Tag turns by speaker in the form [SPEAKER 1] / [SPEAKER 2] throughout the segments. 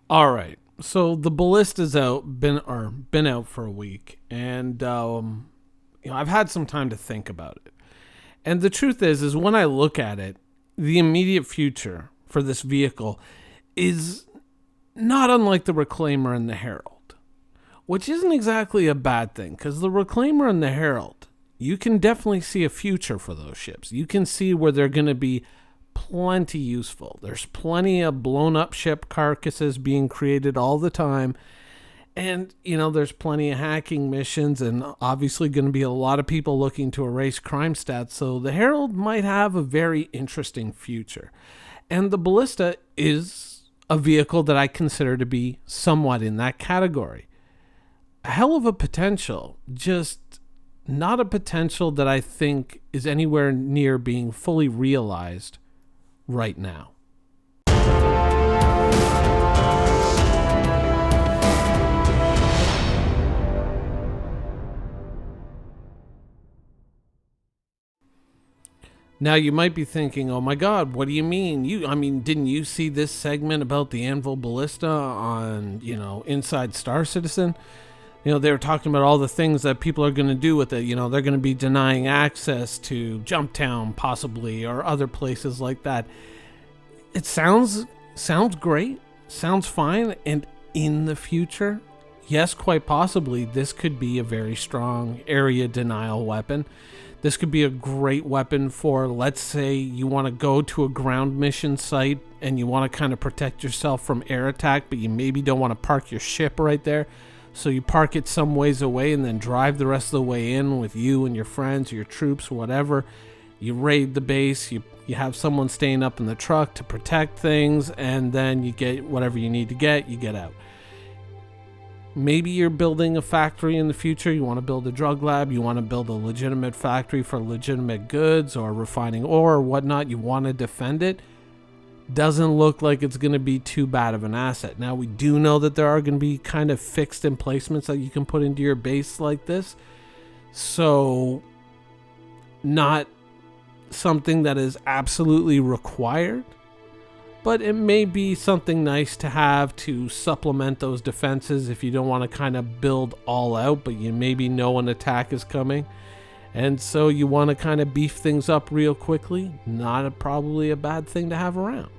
[SPEAKER 1] All right. So the Ballista's been out for a week, and I've had some time to think about it. And the truth is when I look at it, the immediate future for this vehicle is not unlike the Reclaimer and the Herald, which isn't exactly a bad thing because the Reclaimer and the Herald, you can definitely see a future for those ships. You can see where they're going to be plenty useful. There's plenty of blown up ship carcasses being created all the time. And, there's plenty of hacking missions and obviously going to be a lot of people looking to erase crime stats. So the Herald might have a very interesting future. And the Ballista is a vehicle that I consider to be somewhat in that category. A hell of a potential, just not a potential that I think is anywhere near being fully realized right now. Now you might be thinking, "Oh my God, what do you mean? Didn't you see this segment about the Anvil Ballista on, Inside Star Citizen?" They were talking about all the things that people are going to do with it. They're going to be denying access to Jumptown, possibly, or other places like that. It sounds great, sounds fine, and in the future, yes, quite possibly, this could be a very strong area denial weapon. This could be a great weapon for, let's say, you want to go to a ground mission site and you want to kind of protect yourself from air attack, but you maybe don't want to park your ship right there. So you park it some ways away and then drive the rest of the way in with you and your friends, your troops, whatever. You raid the base, you have someone staying up in the truck to protect things, and then you get whatever you need to get, you get out. Maybe you're building a factory in the future, you want to build a drug lab, you want to build a legitimate factory for legitimate goods or refining ore or whatnot, you want to defend it. Doesn't look like it's going to be too bad of an asset. Now, we do know that there are going to be kind of fixed emplacements that you can put into your base like this. So, not something that is absolutely required, but it may be something nice to have to supplement those defenses if you don't want to kind of build all out, but you maybe know an attack is coming. And so you want to kind of beef things up real quickly. Probably a bad thing to have around.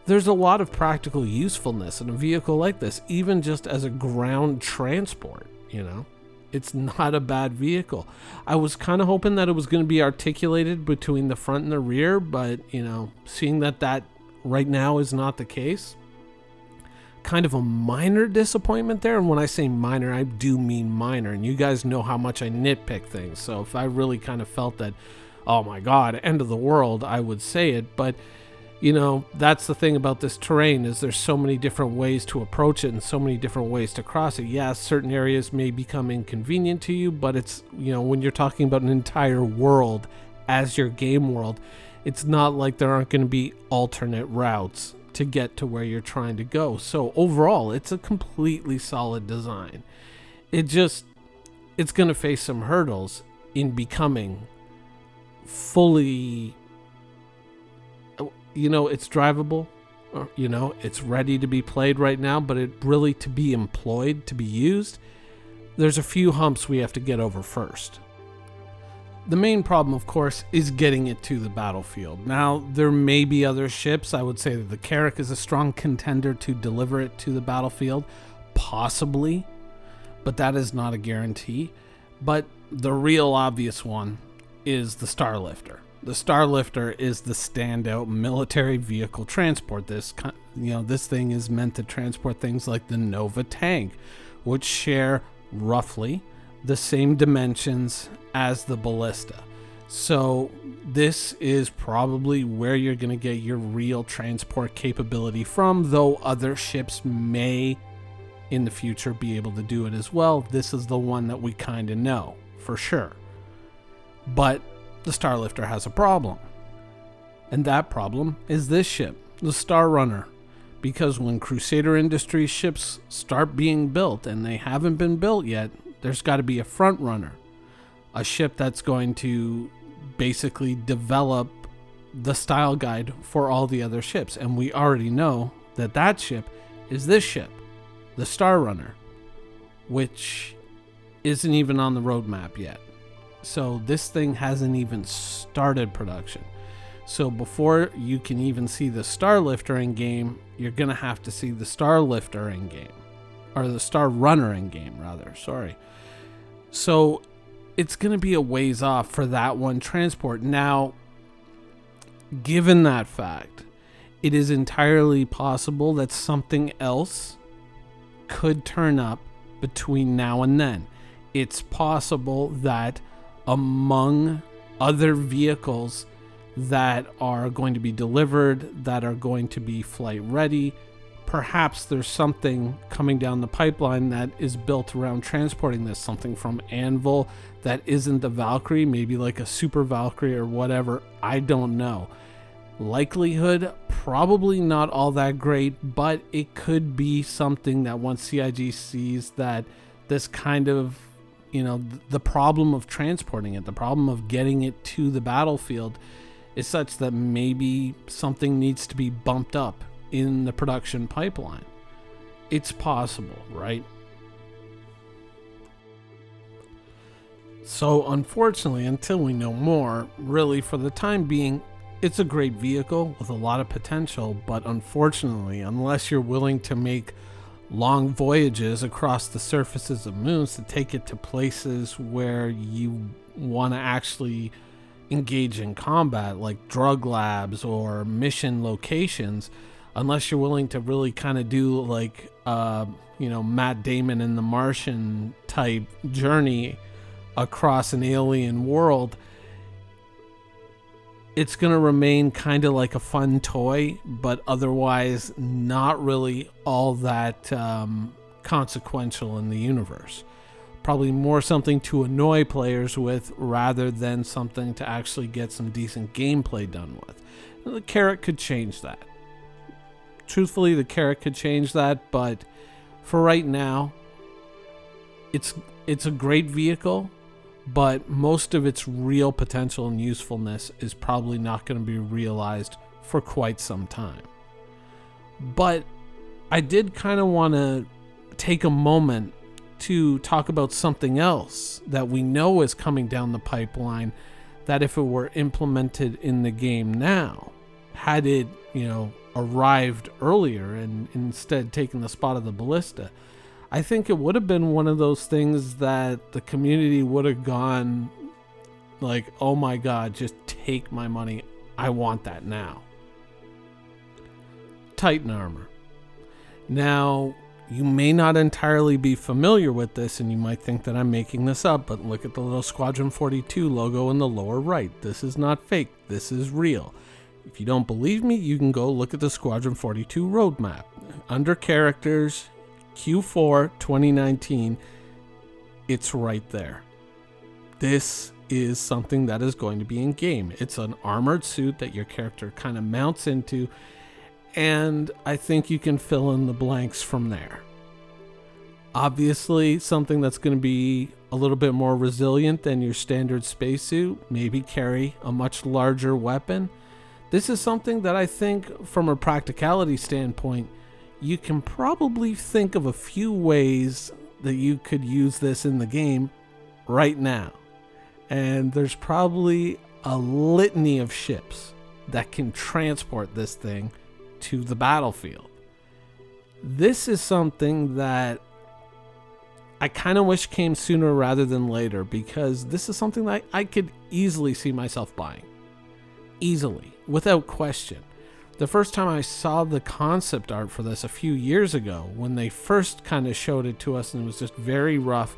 [SPEAKER 1] There's a lot of practical usefulness in a vehicle like this, even just as a ground transport, It's not a bad vehicle. I was kind of hoping that it was going to be articulated between the front and the rear, but, seeing that right now is not the case, kind of a minor disappointment there. And when I say minor, I do mean minor. And you guys know how much I nitpick things. So if I really kind of felt that, oh my God, end of the world, I would say it. But, that's the thing about this terrain is there's so many different ways to approach it and so many different ways to cross it. Yes, certain areas may become inconvenient to you, but it's, when you're talking about an entire world as your game world, it's not like there aren't going to be alternate routes to get to where you're trying to go. So overall, it's a completely solid design. It's going to face some hurdles in becoming fully, it's drivable, it's ready to be played right now, but it really to be employed, to be used, there's a few humps we have to get over first. The main problem, of course, is getting it to the battlefield. Now, there may be other ships. I would say that the Carrack is a strong contender to deliver it to the battlefield, possibly, but that is not a guarantee. But the real obvious one is the Starlifter. The Starlifter is the standout military vehicle transport. This thing is meant to transport things like the Nova tank, which share roughly the same dimensions as the Ballista. So this is probably where you're going to get your real transport capability from, though other ships may in the future be able to do it as well. This is the one that we kind of know for sure. But the Starlifter has a problem. And that problem is this ship, the Star Runner. Because when Crusader Industries ships start being built, and they haven't been built yet, there's got to be a front runner. A ship that's going to basically develop the style guide for all the other ships. And we already know that ship is this ship, the Star Runner, which isn't even on the roadmap yet. So this thing hasn't even started production. So before you can even see the Starlifter in game, you're going to have to see the Starlifter in game. Or the Star Runner in game, rather. Sorry. So it's going to be a ways off for that one transport. Now, given that fact, it is entirely possible that something else could turn up between now and then. It's possible that among other vehicles that are going to be delivered, that are going to be flight ready, perhaps there's something coming down the pipeline that is built around transporting this, something from Anvil that isn't the Valkyrie, maybe like a Super Valkyrie or whatever. I don't know. Likelihood, probably not all that great, but it could be something that once CIG sees that this kind of, the problem of transporting it, the problem of getting it to the battlefield is such that maybe something needs to be bumped up in the production pipeline. It's possible, right? So unfortunately, until we know more, really for the time being, it's a great vehicle with a lot of potential, but unfortunately, unless you're willing to make long voyages across the surfaces of moons to take it to places where you want to actually engage in combat, like drug labs or mission locations, unless you're willing to really kind of do like Matt Damon in The Martian type journey across an alien world, it's going to remain kind of like a fun toy, but otherwise not really all that consequential in the universe. Probably more something to annoy players with rather than something to actually get some decent gameplay done with. The carrot could change that. Truthfully, the carrot could change that, but for right now, it's a great vehicle, but most of its real potential and usefulness is probably not going to be realized for quite some time. But I did kind of want to take a moment to talk about something else that we know is coming down the pipeline, that if it were implemented in the game now, had it, arrived earlier and instead taken the spot of the Ballista, I think it would have been one of those things that the community would have gone like, oh my god, just take my money, I want that now. Titan armor. Now, you may not entirely be familiar with this, and you might think that I'm making this up, but look at the little Squadron 42 logo in the lower right. This is not fake. This is real. If you don't believe me, you can go look at the Squadron 42 roadmap. Under characters, Q4 2019, it's right there. This is something that is going to be in game. It's an armored suit that your character kind of mounts into, and I think you can fill in the blanks from there. Obviously, something that's going to be a little bit more resilient than your standard spacesuit, maybe carry a much larger weapon. This is something that I think, from a practicality standpoint, you can probably think of a few ways that you could use this in the game right now. And there's probably a litany of ships that can transport this thing to the battlefield. This is something that I kind of wish came sooner rather than later, because this is something that I could easily see myself buying. Easily, without question. The first time I saw the concept art for this a few years ago, when they first kind of showed it to us, and it was just very rough,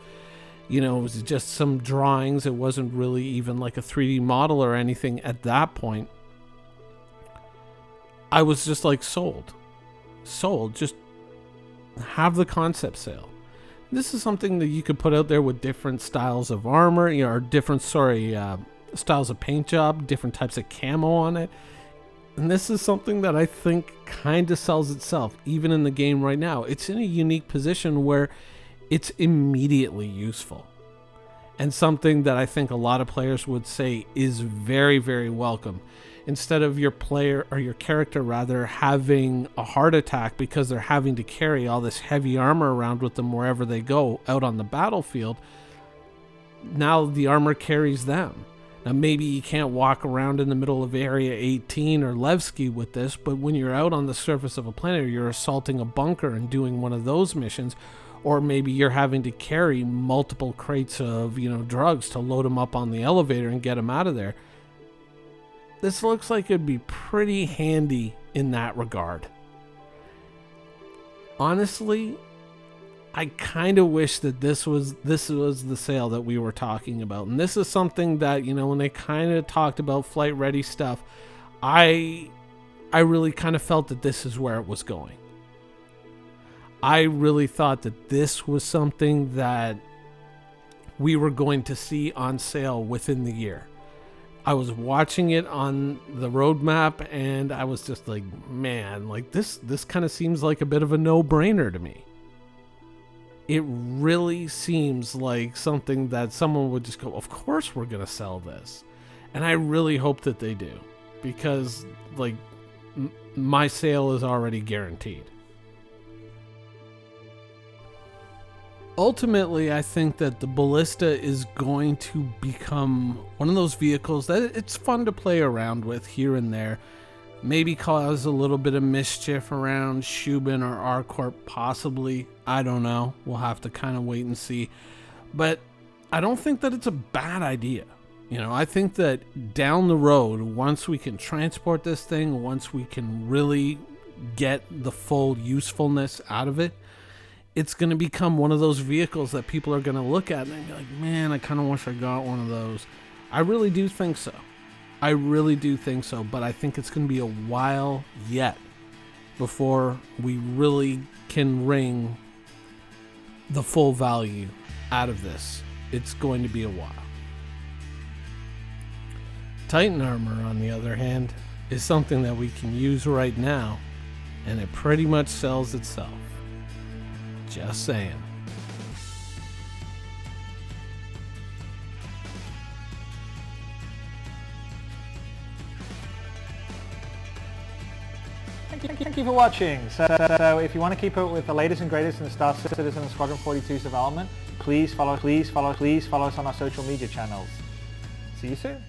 [SPEAKER 1] it was just some drawings. It wasn't really even like a 3D model or anything at that point. I was just like sold, just have the concept sale. This is something that you could put out there with different styles of armor, or different, styles of paint job, different types of camo on it. And this is something that I think kind of sells itself, even in the game right now. It's in a unique position where it's immediately useful. And something that I think a lot of players would say is very, very welcome. instead of your player or your character rather having a heart attack because they're having to carry all this heavy armor around with them wherever they go out on the battlefield, now the armor carries them. Now maybe you can't walk around in the middle of Area 18 or Levski with this, but when you're out on the surface of a planet or you're assaulting a bunker and doing one of those missions, or maybe you're having to carry multiple crates of, drugs to load them up on the elevator and get them out of there, this looks like it'd be pretty handy in that regard. Honestly, I kind of wish that this was the sail that we were talking about. And this is something that, when they kind of talked about flight ready stuff, I really kind of felt that this is where it was going. I really thought that this was something that we were going to see on sale within the year. I was watching it on the roadmap and I was just like, man, like this kind of seems like a bit of a no-brainer to me. It really seems like something that someone would just go, of course we're going to sell this. And I really hope that they do, because my sale is already guaranteed. Ultimately, I think that the Ballista is going to become one of those vehicles that it's fun to play around with here and there. Maybe cause a little bit of mischief around Shubin or R-Corp, possibly. I don't know. We'll have to kind of wait and see. But I don't think that it's a bad idea. I think that down the road, once we can transport this thing, once we can really get the full usefulness out of it, it's going to become one of those vehicles that people are going to look at and be like, man, I kind of wish I got one of those. I really do think so. I really do think so, but I think it's going to be a while yet before we really can wring the full value out of this. It's going to be a while. Titan armor, on the other hand, is something that we can use right now, and it pretty much sells itself. Just saying.
[SPEAKER 2] Thank you for watching. So if you want to keep up with the latest and greatest in the Star Citizen and Squadron 42's development, please follow us on our social media channels. See you soon.